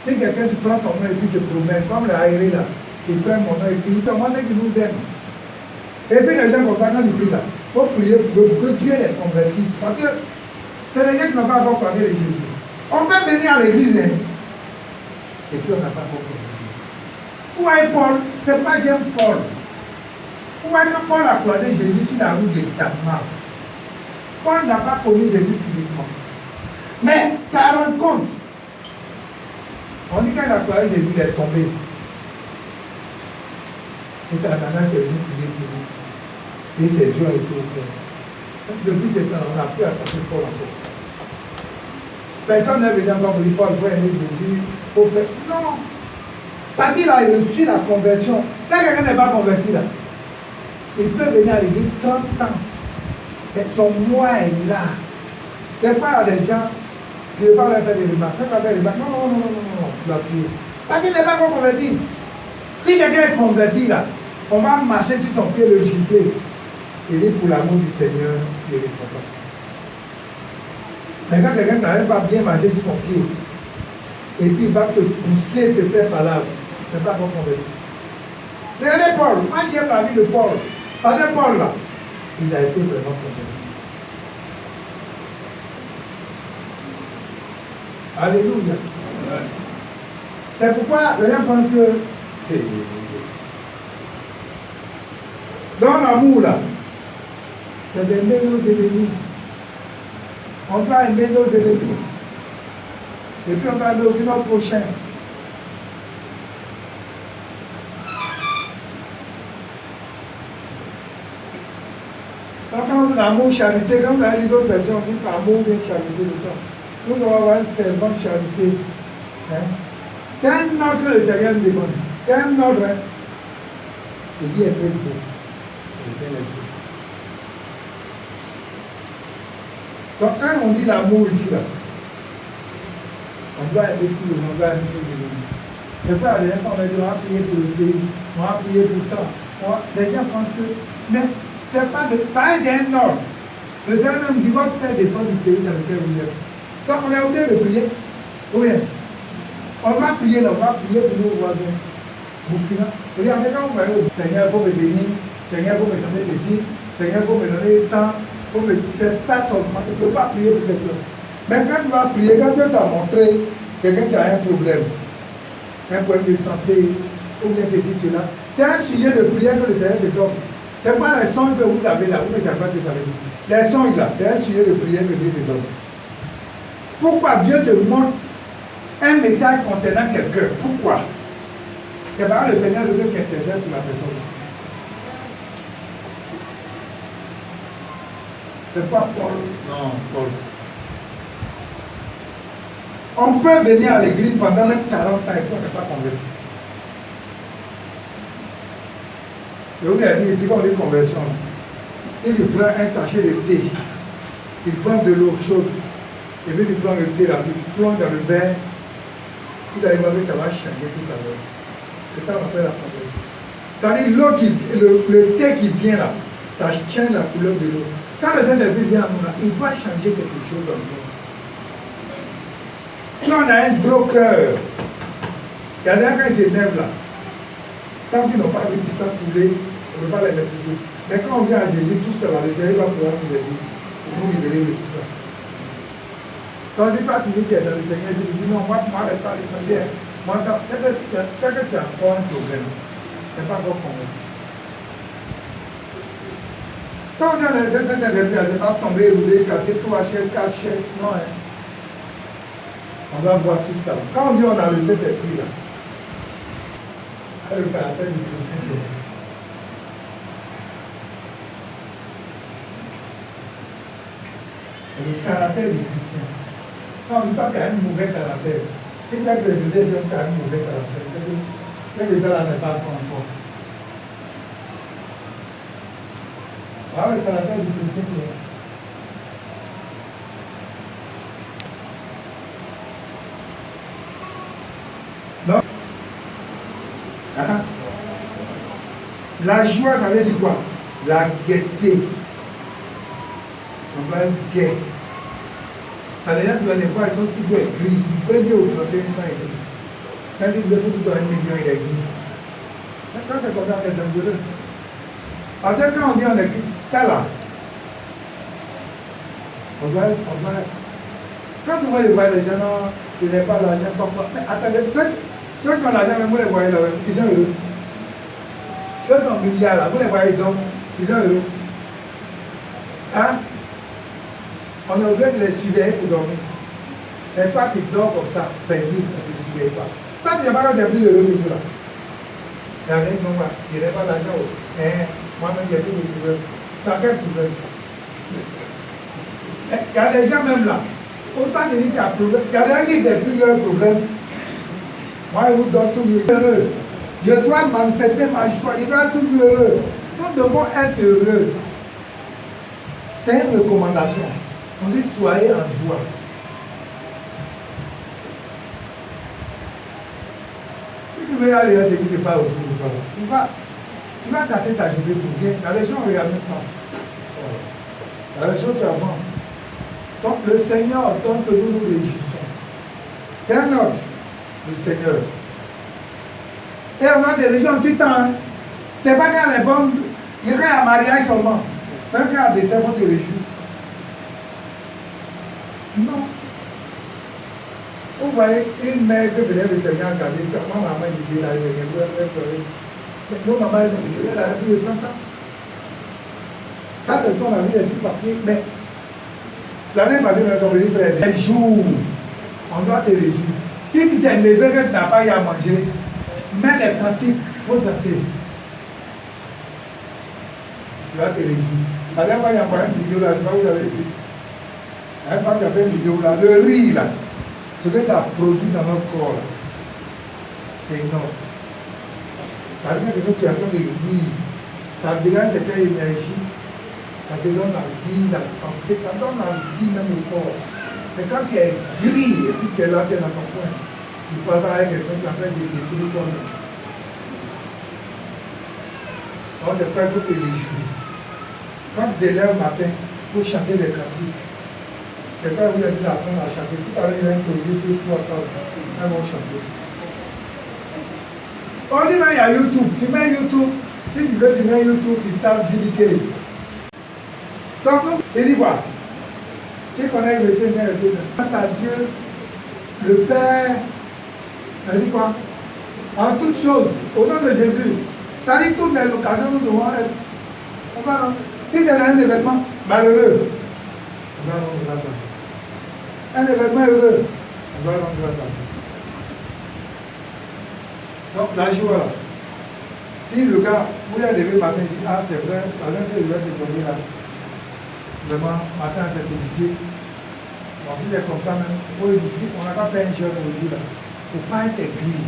Si quelqu'un tu prends ton nom et puis te promène, comme le Aéré là, il prend mon nom et puis il commence ceux qui nous aiment. Et puis les gens comme ça, quand ils prient là, il faut prier pour que Dieu les convertisse. Parce que c'est les gens qui n'ont pas encore parlé de Jésus. On peut venir à l'église, hein, et puis on n'a pas encore connu Jésus. Où est Paul? C'est pas j'aime Paul. Où est que Paul a croisé Jésus sur la route de Damas? Paul n'a pas connu Jésus physiquement. Mais ça rencontre. On dit quand il a croisé Jésus, il est tombé. Et c'est Anana qui est venu prier pour lui. Et ses yeux ont été ouverts. Depuis ce temps, on n'a plus attendu Paul encore. Personne n'est venu encore pour dire Paul, il faut aimer Jésus, il faut faire. Non. Parce qu'il a reçu la conversion. Quand quelqu'un n'est pas converti là, il peut venir à l'église 30 ans. Et son moi est là. C'est pas les gens, je ne vais pas leur faire des remarques. Je ne vais pas faire des remarques. Non. Tu vas prier. Parce qu'il n'est pas encore converti. Si quelqu'un est converti là, on va marcher sur ton pied, le gifler. Il dit pour l'amour du Seigneur, il est content. Mais quand quelqu'un n'arrive pas bien marcher sur ton pied, et puis il va te pousser, te faire palabre, tu n'es pas encore converti. Regardez Paul, moi j'aime la vie de Paul. Parce que Paul là, il a été vraiment converti. Alléluia. Ouais. C'est pourquoi les gens pensent que dans l'amour là, c'est d'aimer nos ennemis. On doit aimer nos ennemis. Et puis on doit aimer aussi nos prochains. Quand on a l'amour, charité, quand on a dit d'autres versions, on dit par amour vient charité de temps. Nous devons avoir une tellement charité. Hein? C'est un ordre que le Seigneur nous demande. C'est un ordre. Hein? Il dit aimer Dieu. Donc quand on dit l'amour ici, là, on doit aimer tout le monde, on doit aimer tout le monde. C'est pas les gens qui on va prier pour le pays, on va prier pour ça. Les gens pensent que, mais c'est pas de, pas un ordre. Le Seigneur même dit, votre père dépend du pays dans lequel vous êtes. Donc on est obligé de prier. Oui. On va prier là, on va prier pour nos voisins. Burkina. Regardez quand vous voyez, Seigneur, il faut me bénir, Seigneur, il faut me donner ceci, Seigneur, il faut me donner le temps, c'est pas seulement, tu ne peux pas prier pour quelqu'un. Mais quand tu vas prier, quand Dieu t'a montré quelqu'un qui a un problème de santé, ou bien ceci, cela, c'est un sujet de prière que le Seigneur te donne. Ce n'est pas les songes que vous avez là, vous ne savez pas ce que ça veut dire. Les songes là, c'est un sujet de prière que Dieu te donne. Pourquoi Dieu te montre un message concernant quelqu'un? Pourquoi? C'est pas le Seigneur de Dieu qui intercède pour la personne. C'est pas Paul. Non, Paul. On peut venir à l'église pendant les 40 ans et puis on n'est pas converti. Je vous ai dit ici qu'on dit conversion. Il prend un sachet de thé, il prend de l'eau chaude, et puis il prend le thé là, il plonge dans le verre, vous allez voir que ça va changer tout à l'heure. C'est ça qu'on appelle la conversion. C'est-à-dire l'eau le thé qui vient là, ça change la couleur de l'eau. Quand le Saint-Esprit vient à nous là, il va changer quelque chose dans nous. Si on a un gros cœur, il y a des gens quand ils s'énervent là, tant qu'ils n'ont pas vu du sang couler, on ne peut pas les maîtriser. Mais quand on vient à Jésus, tout ça va, le Seigneur va pouvoir nous aider pour nous libérer de tout ça. Tandis pas qu'il est dans le Seigneur, il dit non, moi je pas le Seigneur. Moi, ça, c'est que tu as encore un problème. Tu n'es pas encore convaincu. Quand on a les deux c'est pas tomber, rouler, casser, tout cacher, non. Hein. On doit voir tout ça. Quand on dit on a le Saint-Esprit là, le caractère du Christ. Le caractère du chrétien. Quand on dit qu'il y a un mauvais caractère, c'est que le Dieu qui a un mauvais caractère. C'est que les gens là n'est pas encore. Voilà le caractère du chrétien. Non. Hein? La joie, ça veut dire quoi? La gaieté. On va être gai. Ça veut dire que tu vas les voir, ils sont toujours aigris. Du 1er au 31, ils sont aigris. Quand tu veux tout dans 1 million, il est aigri. Est-ce que c'est comme ça, c'est dangereux? Parce que quand on dit on est aigri, ça là, on doit. Quand tu vois les gens, non, ils n'ont pas l'argent, pourquoi? Mais attendez, ceux qui ont l'argent, même vous les voyez là, ils sont heureux. Ceux qui ont un milliard là, vous les voyez donc, ils sont heureux. Hein? On est obligé de les surveiller pour dormir. Et toi, tu dors comme ça, paisible, on ne te surveille pas. Ça, tu n'es pas plus heureux que cela. Il y en a qui n'ont pas, ils n'ont pas l'argent. Moi-même, j'ai tout le problème. C'est quel problème? Il y a des gens même là. Autant de dire qu'il y a un problème. Il y a des gens qui n'ont plus leur problème. Moi, je vous donne toujours heureux. Je dois manifester ma joie. Je dois être toujours heureux. Nous devons être heureux. C'est une recommandation. On dit soyez en joie. Si tu veux aller à ce qui se passe autour de toi, tu vas tâter ta journée pour bien. Dans les gens ne regardent pas. Dans les gens, tu avances. Donc le Seigneur attend que nous nous réjouissons. C'est un ordre, le Seigneur. Et on a des régions tout le temps. Hein. C'est pas quand les bonnes, il y a un mariage seulement. Même quand il y a des décès, on te réjouit. Non. Vous voyez, une mère que venait le Seigneur garder, moi, maman disait, elle pleurer. Nos mamans, elle a plus de 100 ans. Quand elle tombe la vie, elle est sur papier, mais l'année passée, nous avons dit, frère, les jours, on doit te réjouir. Si tu t'es levé que tu n'as pas eu à manger, mets des pratiques, il faut danser. Tu vas te réjouir. La dernière fois, il y a envoyé une vidéo là, je ne sais pas où vous avez vu. Une femme qui a fait une vidéo là, le riz là, ce que tu as produit dans notre corps là, c'est énorme. Ça veut dire que nous qui avons des riz, ça dégage de quelle énergie, ça te donne la vie, la santé, ça donne la vie même au corps. Mais quand tu es gris et puis tu es là, tu es dans ton coin, tu parles avec quelqu'un qui a fait des trucs comme ça. Donc, des fois, il faut se réjouir. Quand tu te lèves le matin, il faut chanter des cantiques. C'est pas vous avez dit apprendre à chanter. Tout à l'heure, il va introduire tout pour attendre. Ils vont chanter. On dit même il y a YouTube. Tu mets YouTube. Si tu veux filmer YouTube, tu tapes JDK. Donc, nous, il dit quoi? Tu connais le Saint-Esprit. Quant à Dieu, le Père, il dit quoi? En toutes choses, au nom de Jésus. Ça dit toutes les occasions, nous devons être. On va non. Si tu as un événement malheureux, on va rendre grâce à Dieu. Un événement heureux, on va rendre grâce à Dieu. Donc la joie, si le gars, vous avez levé le matin, il dit, ah c'est vrai, par exemple, je vais te donner là. Vraiment, matin à tête ici, bon, si est comme ça même, pour les disciples, on n'a pas fait un jeûne aujourd'hui là. Il ne faut pas être aigri.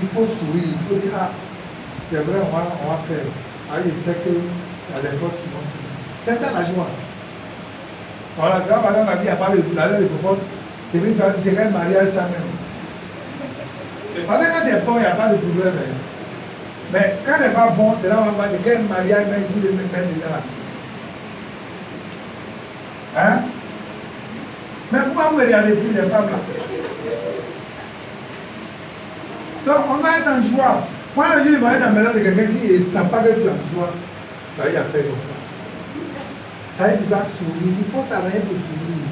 Il faut sourire, il faut dire, ah, c'est vrai, on va faire. Ah, je sais qu'il y a des potes qui vont faire. C'est ça la joie. Voilà, quand madame m'a dit, il n'y a pas de popote, et puis tu as dit, c'est quand même mariage ça même. Parce que quand tu es bon, il n'y a pas de problème. Mais quand tu n'es pas bon, c'est là où on va dire, quel mariage même si les mêmes déjà là. Hein? Mais pourquoi vous ne regardez plus les femmes là? Donc on va être en joie. Moi, le jour où il va être dans la maison de quelqu'un, s'il ne sent pas que tu es en joie, ça y a fait comme ça. Ça veut dire que tu dois sourire. Il faut travailler pour sourire.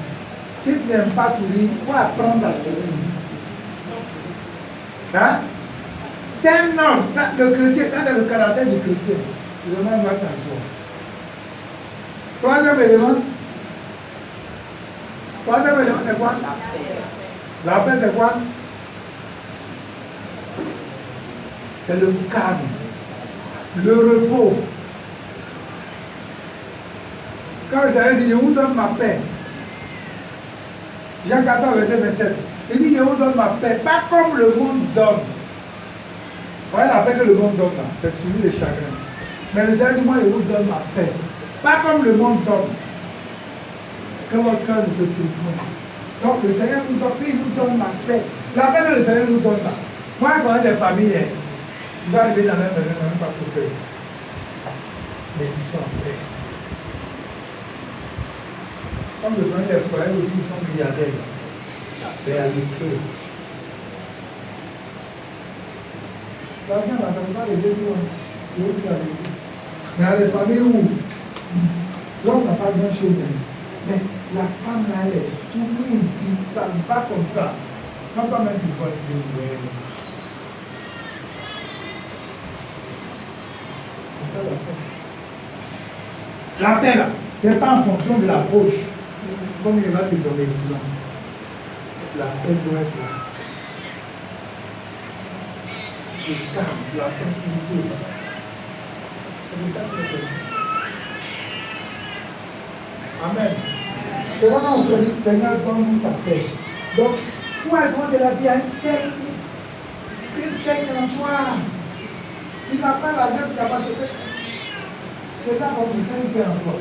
Si tu n'aimes pas sourire, il faut apprendre à sourire. Hein? C'est un homme. Le chrétien, quand le caractère du chrétien, le demande va être en joie. Troisième élément. Troisième élément, c'est quoi? La paix, c'est quoi? C'est le calme, le repos. Quand le Seigneur dit, je vous donne ma paix. Jean 14, verset 27. Il dit, je vous donne ma paix, pas comme le monde donne. Vous voyez la paix que le monde donne là, c'est celui des chagrins. Mais le Seigneur dit, moi, je vous donne ma paix, pas comme le monde donne. Que votre cœur ne se tourne. Donc le Seigneur nous donne la paix. La paix que le Seigneur nous donne là. Moi, je connais des familles, hein, ils vont arriver dans leur maison, ils n'ont même pas fauteuil. Mais ils sont en paix. Comme je connais des foyers aussi, ils sont milliardaires. Mais il y a le feu. L'argent, ça ne peut pas les aider. Mais il y a des familles où l'homme n'a pas grand chose. Mais la femme là, elle est soumise, ça va comme ça. Quand toi-même tu vois la paix là, c'est pas en fonction de l'approche. Comme il va te donner le plan. La paix doit être là. Le calme, la tranquillité. C'est le calme de la paix. Amen. C'est là qu'on se dit, Seigneur, donne-nous ta paix. Donc, pour être de la vie, une paix en toi. Tu n'as pas l'argent, tu n'as pas de paix. C'est là qu'on vous sait une paix en toi.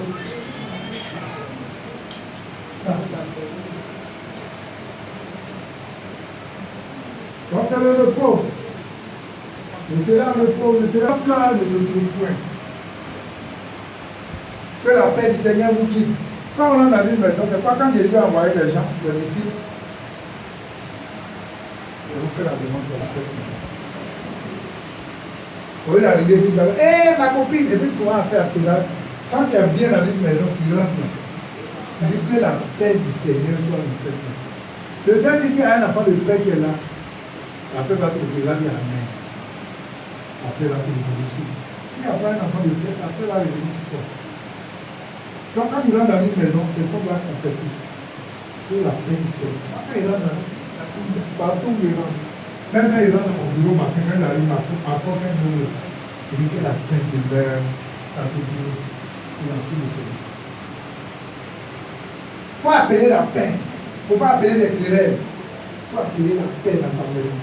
Ça, la paix. Donc, c'est le repos. Je serai en repos, je serai en plein de ce point. Que la paix du Seigneur vous quitte. Quand on a une maison, c'est pas quand Jésus a envoyé les gens, les disciples. Je vous fais la demande pour cette maison. Vous voyez l'arrivée, vous dites, hé ma copine, et puis comment faire cela? Quand tu es bien dans une maison, tu rentres. Tu dis que la paix du Seigneur soit dans cette maison. Le Seigneur dit, il y a un enfant de paix qui est là. La paix va te regarder à la main. La paix va te regarder dessus. Il n'y a pas un enfant de paix, la paix va revenir sur toi. Donc quand il rentre dans une maison, c'est comme la confession. Que la paix du Seigneur. Quand il rentre dans partout où il rentre. Même quand il rentre au bureau matin, quand il arrive à porte un bureau, il dit que la paix demeure dans ce bureau et dans tout le service. Il faut appeler la paix. Il ne faut pas appeler des querelles. Il faut appeler la paix dans ta maison.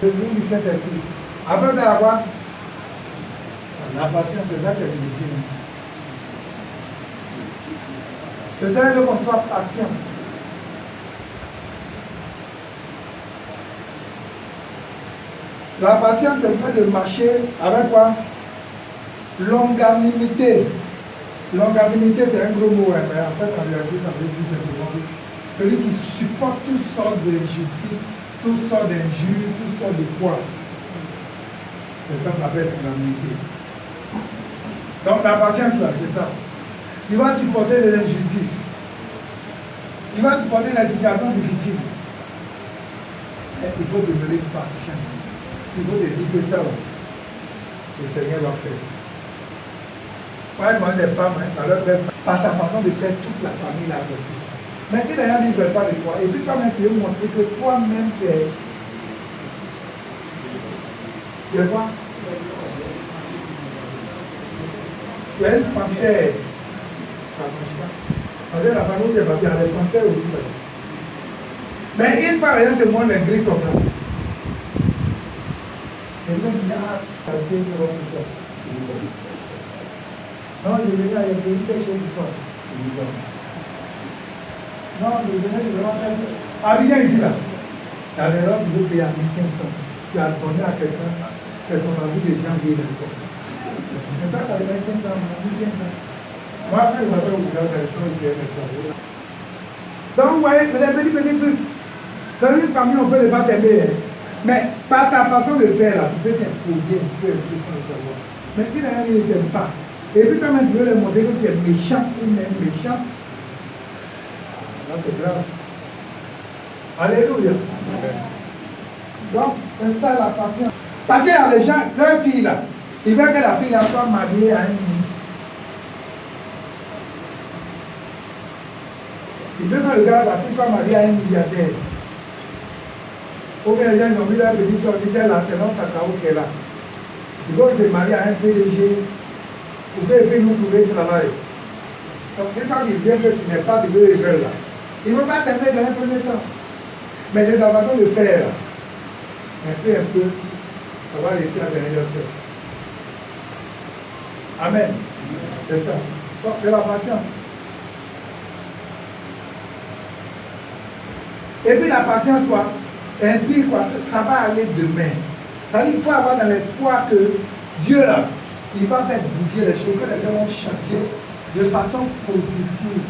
Le fruit du Saint-Esprit. Après d'avoir la patience, c'est ça qui est difficile. Le Seigneur veut qu'on soit patient. La patience, c'est le fait de marcher avec quoi? Longanimité. Longanimité, c'est un gros mot, mais en fait, en réalité, ça veut dire simplement celui qui supporte toutes sortes d'injustices, toutes sortes d'injures, toutes sortes de poids. C'est ça qu'on appelle longanimité. Donc la patience là, c'est ça. Il va supporter les injustices. Il va supporter les situations difficiles. Et il faut demeurer patient. Il faut te dire que ça, le Seigneur va faire. Moi, je demande des femmes, dans leur belle par sa façon de faire, toute la famille l'a avec lui. Mais si les gens ne veulent pas de toi, et puis toi-même, tu veux montrer que toi-même, tu es. Tu es quoi? Il y a une panthère. Ça ne marche pas. Parce que la famille est partie, il y a des panthères aussi. Mais une fois, les gens te montrent les grilles comme ça. Et là, il y a parce que je vais vous dire. Non, je vais dire, il y a quelque chose pour toi. Non, je vais dire, ah, viens ici là. Il y a des robes qui vous payent à 1500. Tu as donné à quelqu'un, c'est ton avis de janvier d'accord. Mais toi, tu as donné 500, 1500. Moi, après, je vais faire au gouvernement, je vais mettre travaux. Donc, vous voyez, les petits trucs. Dans une famille, on peut ne pas t'aimer. Mais par ta façon de faire, là, tu peux t'imposer un peu sans le savoir. Mais si les gens ne t'aiment pas, et puis toi-même, tu veux leur montrer que tu es méchant ou même méchante, là, c'est grave. Alléluia. Donc, c'est ça la patience. Parce qu'il y a des gens, leur fille là, ils veulent que la fille là soit mariée à un ministre. Ils veulent que le gars, la fille soit mariée à un milliardaire. Ou bien les gens ils ont vu la petite soeur, ils disent là, c'est notre cacao qui est là. Ils veulent se marier à un PDG pour qu'ils puissent nous trouver travail. Donc c'est quand ils viennent que tu n'es pas de eux, ils veulent là. Ils ne vont pas t'aimer dans un premier temps. Mais c'est ta façon de faire là. Un peu, ça va laisser à derrière leur cœur. Amen. C'est ça. Donc c'est la patience. Et puis la patience, quoi? Et puis, quoi? Ça va aller demain. C'est-à-dire qu'il faut avoir dans l'espoir que Dieu, là, il va faire bouger les choses, que les gens vont changer de façon positive.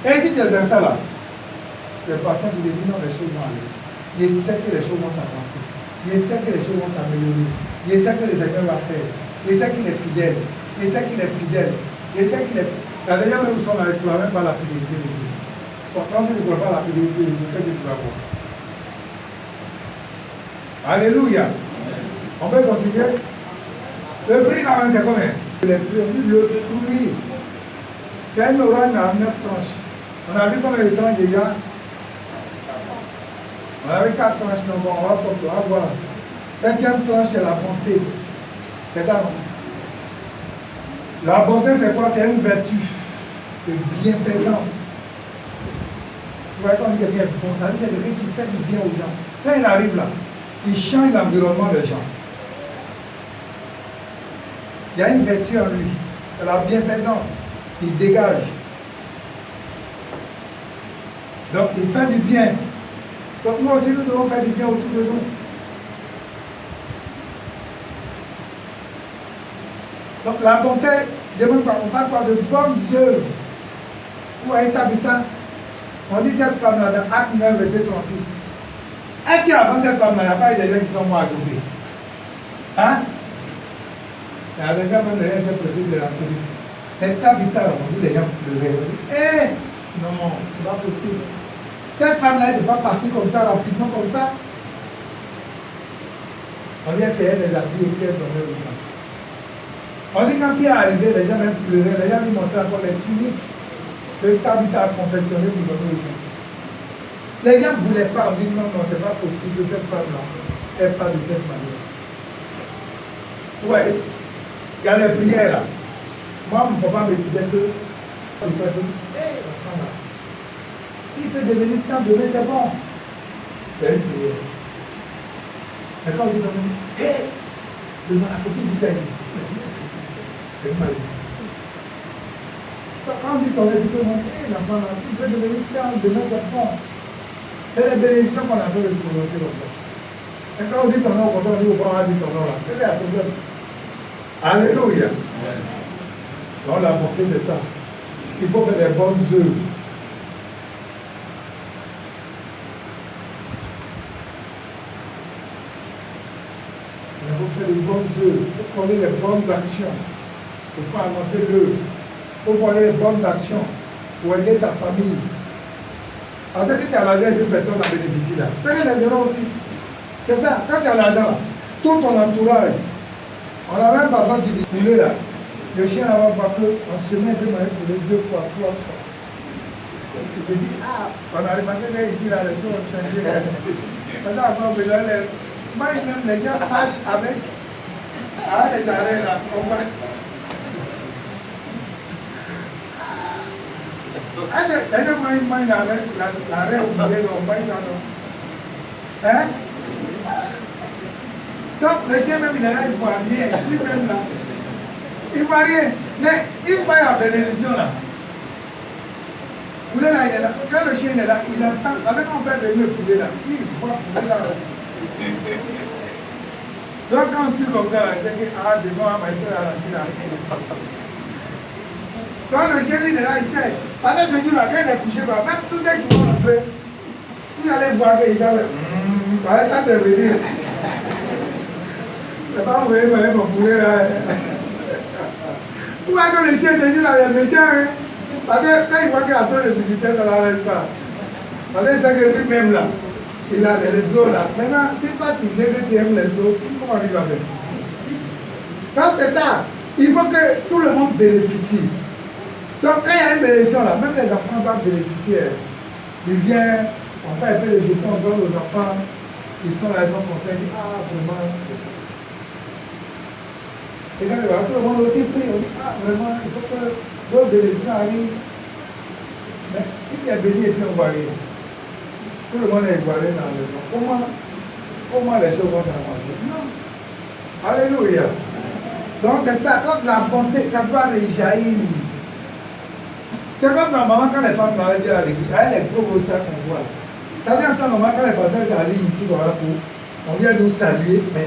Et il dit que dans ça, là, le patient, il dit non, les choses vont aller. Il sait que les choses vont s'avancer. Il sait que les choses vont s'améliorer. Il sait que le Seigneur va faire. Il sait qu'il est fidèle. Il sait qu'il est fidèle. Il sait qu'il est fidèle. La dernière fois où nous sommes avec toi, même pas la fidélité de Dieu. Quand tu ne crois pas la fidélité de Dieu, qu'est-ce que tu vas voir? Alléluia. On peut continuer? Le fruit, là, c'est combien? Le fruit. C'est un orange à 9 tranches. On a vu combien de tranches déjà? On avait 4 tranches, donc on va voir. 5e tranche, c'est la bonté. C'est ça. La bonté, c'est quoi? C'est une vertu de bienfaisance. Vous voyez, quand on dit quelqu'un est bon, ça veut dire c'est quelqu'un qui fait du bien aux gens. Quand il arrive là, il change l'environnement des gens. Il y a une vertu en lui, c'est la bienfaisance. Il dégage. Donc, il fait du bien. Donc, nous aussi, nous devons faire du bien autour de nous. Donc, la bonté demande quoi? On fasse quoi? De bonnes œuvres. Vous voyez, Tabitha, on dit cette femme-là dans Acte 9, verset 36. Est-ce qu'avant cette femme-là, il n'y a pas eu des gens qui sont morts à Jopé? Hein? Il y a des gens même les gens qui ont de la télé. Mais Tabitha, on dit les gens pleuraient. On dit, hé! Non, c'est pas possible. Cette femme-là, elle ne peut pas partir comme ça, rapidement comme ça. On dit qu'elle les habits et qu'elle donnait aux gens. On dit quand Pierre est arrivé, les gens même pleuraient, les gens lui montraient encore les tuniques que Tabitha a confectionnées pour donner aux gens. Les gens ne voulaient pas, on dit non, non, c'est pas possible que cette femme-là, elle parle de cette manière. Ouais, il y a les prières là. Moi, mon papa me disait que, hey, la femme là, s'il peut devenir tant demain, c'est bon. C'est une prière. Mais quand on dit demain, hé, demain, il faut qu'il dise ça ici. C'est une malédiction. Quand on dit ton plutôt, hé, la femme là, s'il peut devenir tant demain, c'est bon. C'est la bénédiction qu'on a fait de prononcer comme ça. Et quand on dit ton nom, quand on dit au point, on dit ton nom là, c'est un problème. Alléluia. Donc la bonté, c'est ça. Il faut faire des bonnes œuvres. Il faut faire des bonnes œuvres. Il faut prendre les bonnes actions. Il faut avancer l'œuvre. Il faut prendre les bonnes actions pour aider ta famille. En fait, si tu as l'argent et que personne n'a bénéficié là, c'est que les erreurs aussi. C'est ça. Quand tu as l'argent là, tout ton entourage, on a même pas besoin de poulet là. Le chien là va voir qu'on se met de manière poulet 2 fois, 3 fois. Il se dit, ah, on arrive à venir ici là, les choses ont changé. Maintenant, on va venir, moi même les gens marchent avec les arrêts là, on va. Les gens mangent avec l'arrêt oublié, on va ça non. Hein? Donc, le chien même, il est là, il ne voit rien. Lui-même là, il ne voit rien. Mais il voit la bénédiction là. Le poulet là, il est là. Quand le chien est là, il entend. Avec on fait venir le poulet là, il voit le poulet là. Donc, quand on tue comme ça, là, il dit que, ah, devant, on va être arraché là. Quand le chien lui, il est là, il sait. Pendant que je dis là, quand il est couché, même tout est qui vont rentrer, vous allez voir qu'il va faire. Voilà, quand tu es venu. C'est pas vous voyez mon poulet là. Pourquoi que le chien te dit là, les méchants, hein? Parce que quand il voit qu'il y a trop de visiteurs dans la rue, parce que c'est que lui-même là, il a les os là. Maintenant, si pas tu veux que tu aimes les os, comment il va faire? Donc c'est ça. Il faut que tout le monde bénéficie. Donc quand il y a une bénédiction là, même les enfants doivent bénéficier. Ils viennent, on fait un peu de jetons, on donne aux enfants, ils sont là, ils sont contents, ils disent, ah vraiment, c'est ça. Et quand tout le monde aussi prie, on dit, ah vraiment, il faut que d'autres bénédictions arrivent. Mais si tu es béni et puis on va rien, tout le monde est évoilé dans le monde. Comment les choses vont s'arranger? Non. Alléluia. Donc c'est ça, quand la bonté, ça doit jaillir. C'est comme normalement quand les femmes doivent dire à l'église, avec les gros sacs qu'on voit. T'as vu en temps normal quand les pasteurs sont allés ici, voilà, on vient nous saluer, mais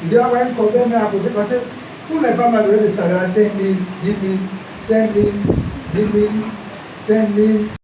il doit y avoir un copain à côté parce que toutes les femmes doivent saluer à 5 000, 10 000, 5 000, 10 000, 5 000.